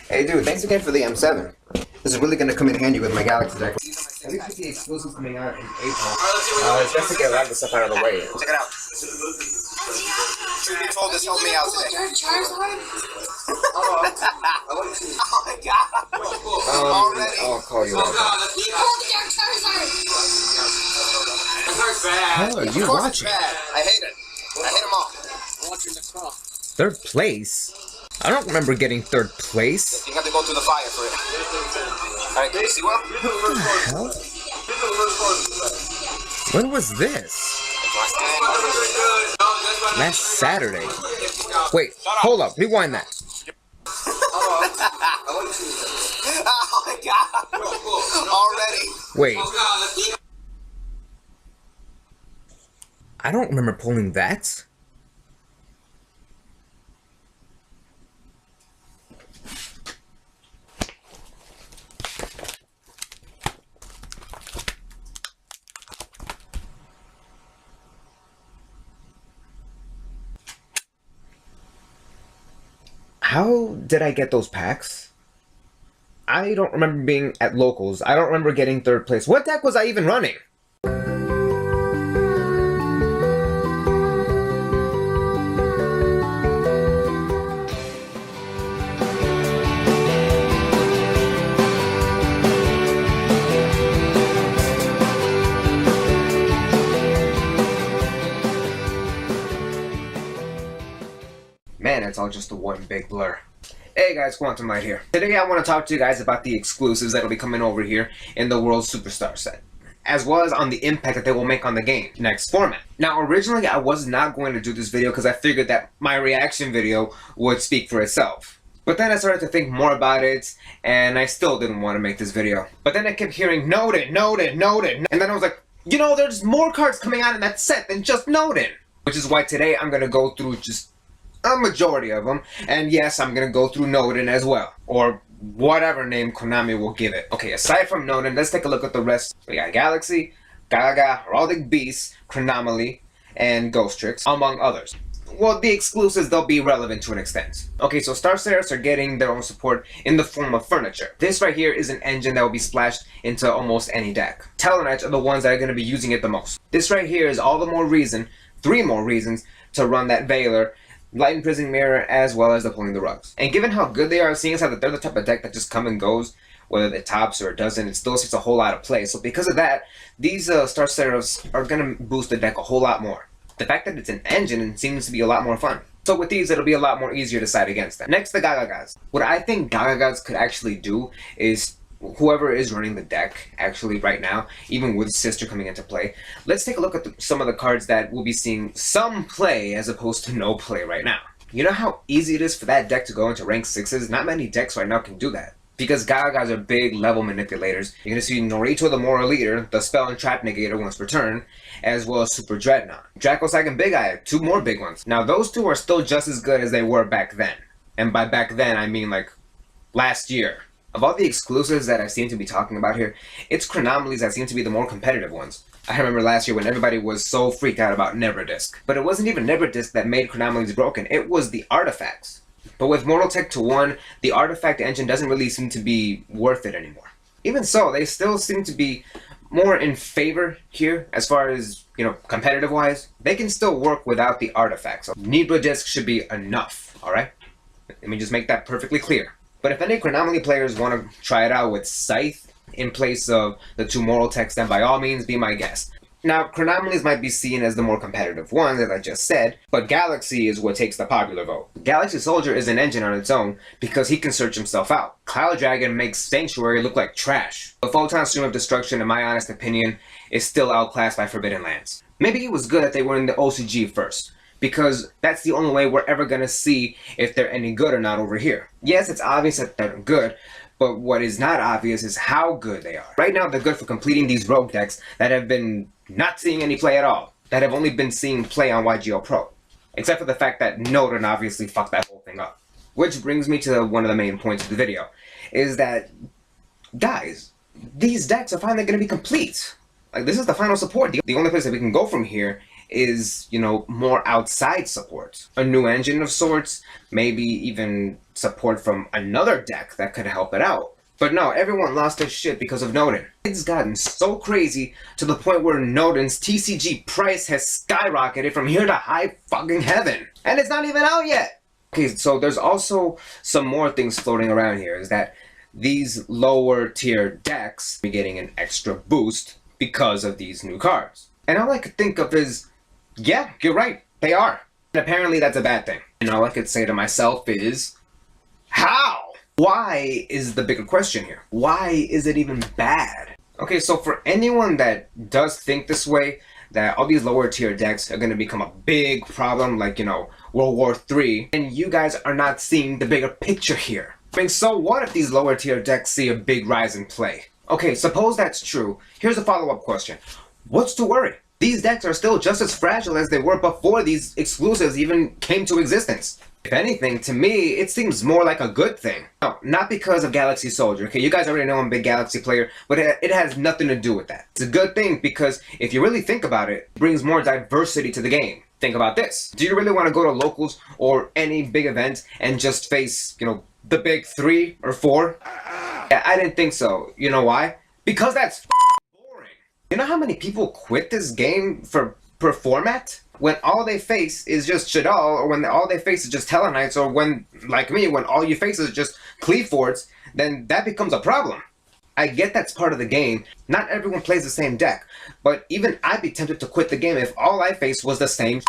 Hey dude, thanks again for the M7. This is really going to come in handy with my Galaxy deck. At least with the exclusives coming out in April, it's best to get a lot of the stuff out of the way. Check it out. Truth be told, this helped me out today. Oh my god. Already? I'll call you out. How are you watching? I hate it. I hate them all. Third place? I don't remember getting third place. You have to go through the fire for it. Alright, can you see well? What the hell? When was this? Last Saturday. Wait, hold up, rewind that. Oh my god. Already? Wait. I don't remember pulling that. How did I get those packs? I don't remember being at locals. I don't remember getting third place. What deck was I even running? Man, it's all just a one big blur. Hey guys, Quantum Light here. Today I want to talk to you guys about the exclusives that'll be coming over here in the World Superstar set, as well as on the impact that they will make on the game next format. Now originally I was not going to do this video because I figured that my reaction video would speak for itself. But then I started to think more about it, and I still didn't want to make this video. But then I kept hearing noted, noted, noted, and then I was like, you know, there's more cards coming out in that set than just noted. Which is why today I'm going to go through just a majority of them, and yes, I'm gonna go through Noden as well, or whatever name Konami will give it. Okay, aside from Noden, let's take a look at the rest. We got Galaxy, Gaga, Heraldic Beast, Chronomaly, and Ghost Tricks, among others. Well, the exclusives, they'll be relevant to an extent. Okay, so Star Seraphs are getting their own support in the form of furniture. This right here is an engine that will be splashed into almost any deck. Talonite are the ones that are going to be using it the most. This right here is all the more reason, 3 more reasons, to run that Veiler, Light Imprisoning Mirror, as well as the Pulling the Rugs. And given how good they are, seeing as how they're the type of deck that just come and goes, whether it tops or it doesn't, it still sees a whole lot of play. So because of that, these Star Seraphs are going to boost the deck a whole lot more. The fact that it's an engine seems to be a lot more fun. So with these, it'll be a lot more easier to side against them. Next, the Gagagas. What I think Gagagas could actually do is, whoever is running the deck actually right now, even with Sister coming into play, let's take a look at some of the cards that will be seeing some play as opposed to no play right now. You know how easy it is for that deck to go into rank 6s? Not many decks right now can do that, because Gagagas are big level manipulators. You're going to see Norito the Moral Leader, the Spell and Trap Negator once per turn, as well as Super Dreadnought. Dracossack and Big Eye, 2 more big ones. Now those 2 are still just as good as they were back then. And by back then, I mean like last year. Of all the exclusives that I seem to be talking about here, it's Chronomalies that seem to be the more competitive ones. I remember last year when everybody was so freaked out about Neverdisc. But it wasn't even Neverdisc that made Chronomalies broken, it was the artifacts. But with Mortal Tech to 1, the artifact engine doesn't really seem to be worth it anymore. Even so, they still seem to be more in favor here as far as, you know, competitive wise. They can still work without the artifacts. So Nebra Disc should be enough, alright? Let me just make that perfectly clear. But if any Chronomaly players want to try it out with Scythe in place of the 2 Moral Techs, then by all means be my guest. Now, Chronomalies might be seen as the more competitive ones, as I just said, but Galaxy is what takes the popular vote. Galaxy Soldier is an engine on its own because he can search himself out. Cloud Dragon makes Sanctuary look like trash. The Photon Stream of Destruction, in my honest opinion, is still outclassed by Forbidden Lands. Maybe it was good that they were in the OCG first, because that's the only way we're ever going to see if they're any good or not over here. Yes, it's obvious that they're good, but what is not obvious is how good they are. Right now, they're good for completing these rogue decks that have been not seeing any play at all, that have only been seeing play on YGOPRO. Except for the fact that Noden obviously fucked that whole thing up. Which brings me to one of the main points of the video, is that, guys, these decks are finally going to be complete. Like, this is the final support. The only place that we can go from here is, you know, more outside support. A new engine of sorts, maybe even support from another deck that could help it out. But no, everyone lost their shit because of Nodin. It's gotten so crazy to the point where Nodin's TCG price has skyrocketed from here to high fucking heaven. And it's not even out yet! Okay, so there's also some more things floating around here, is that these lower tier decks are getting an extra boost because of these new cards. And all I could think of is, yeah, you're right, they are. And apparently that's a bad thing. And all I could say to myself is, how? Why is the bigger question here? Why is it even bad? Okay, so for anyone that does think this way, that all these lower tier decks are going to become a big problem, like, you know, World War III, and you guys are not seeing the bigger picture here. I mean, so what if these lower tier decks see a big rise in play? Okay, suppose that's true. Here's a follow-up question. What's to worry? These decks are still just as fragile as they were before these exclusives even came to existence. If anything, to me, it seems more like a good thing. No, not because of Galaxy Soldier. Okay, you guys already know I'm a big Galaxy player, but it has nothing to do with that. It's a good thing because if you really think about it, it brings more diversity to the game. Think about this. Do you really want to go to locals or any big event and just face, you know, the big 3 or 4? Yeah, I didn't think so. You know why? Because that's boring. You know how many people quit this game per format? When all they face is just Shadal, or when all they face is just Tellarknights, or when, like me, when all you face is just Cleavefords, then that becomes a problem. I get that's part of the game. Not everyone plays the same deck, but even I'd be tempted to quit the game if all I faced was the same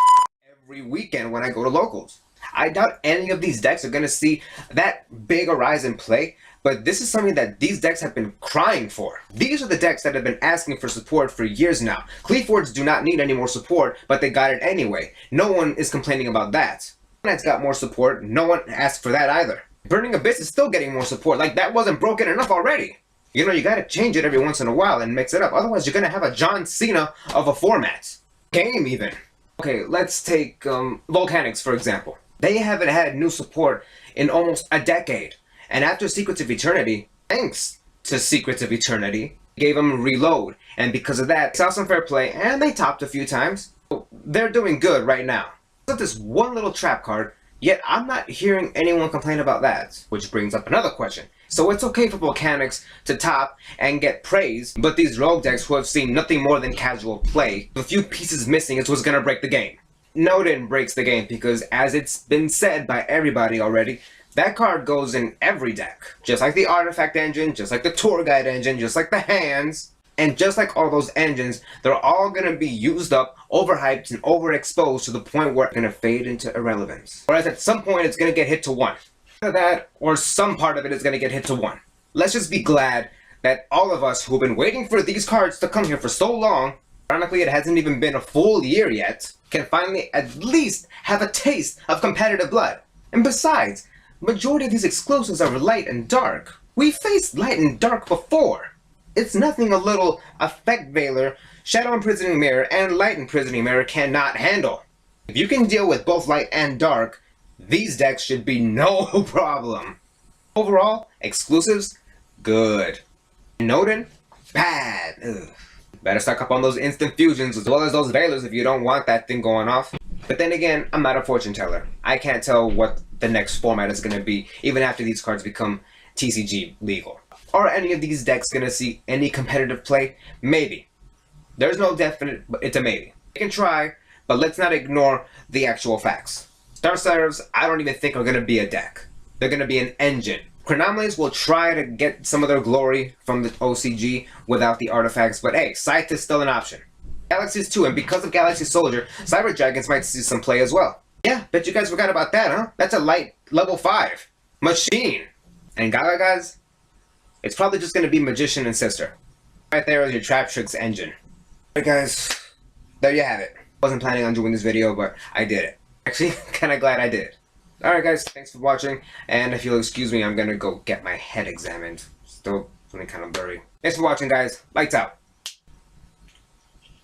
every weekend when I go to locals. I doubt any of these decks are going to see that big a rise in play, but this is something that these decks have been crying for. These are the decks that have been asking for support for years now. Cleavefords do not need any more support, but they got it anyway. No one is complaining about that. Knight's got more support, no one asked for that either. Burning Abyss is still getting more support, like that wasn't broken enough already. You know, you gotta change it every once in a while and mix it up, otherwise you're gonna have a John Cena of a format. Game even. Okay, let's take Volcanics for example. They haven't had new support in almost a decade. And after Secrets of Eternity, thanks to Secrets of Eternity, gave them Reload. And because of that, saw some fair play, and they topped a few times. So they're doing good right now. Except this one little trap card, yet I'm not hearing anyone complain about that. Which brings up another question. So it's okay for Volcanics to top and get praise, but these rogue decks who have seen nothing more than casual play, a few pieces missing is what's gonna break the game. Nodin breaks the game because, as it's been said by everybody already, that card goes in every deck. Just like the Artifact engine, just like the Tour Guide engine, just like the Hands, and just like all those engines, they're all gonna be used up, overhyped, and overexposed to the point where it's gonna fade into irrelevance. Whereas at some point it's gonna get hit to 1. Either that, or some part of it is gonna get hit to 1. Let's just be glad that all of us who've been waiting for these cards to come here for so long, ironically it hasn't even been a full year yet, can finally at least have a taste of competitive blood. And besides, majority of these exclusives are light and dark. We faced light and dark before. It's nothing a little Effect Veiler, Shadow Imprisoning Mirror, and Light Imprisoning Mirror cannot handle. If you can deal with both light and dark, these decks should be no problem. Overall, exclusives, good. Nodin, bad. Ugh. Better stock up on those instant fusions as well as those Veilers if you don't want that thing going off. But then again, I'm not a fortune teller. I can't tell what the next format is going to be, even after these cards become TCG legal. Are any of these decks going to see any competitive play? Maybe. There's no definite, but it's a maybe. You can try, but let's not ignore the actual facts. Star Seraph, I don't even think are going to be a deck. They're going to be an engine. Chronomalies will try to get some of their glory from the OCG without the artifacts, but hey, Scythe is still an option. Galaxies too, and because of Galaxy Soldier, Cyber Dragons might see some play as well. Yeah, bet you guys forgot about that, huh? That's a light level 5 machine. And Gaga guys, it's probably just going to be Magician and Sister. Right there is your Trap Tricks engine. Alright guys, there you have it. Wasn't planning on doing this video, but I did it. Actually, kinda glad I did. Alright guys, thanks for watching, and if you'll excuse me, I'm gonna go get my head examined. Still feeling kinda blurry. Thanks for watching guys, lights out.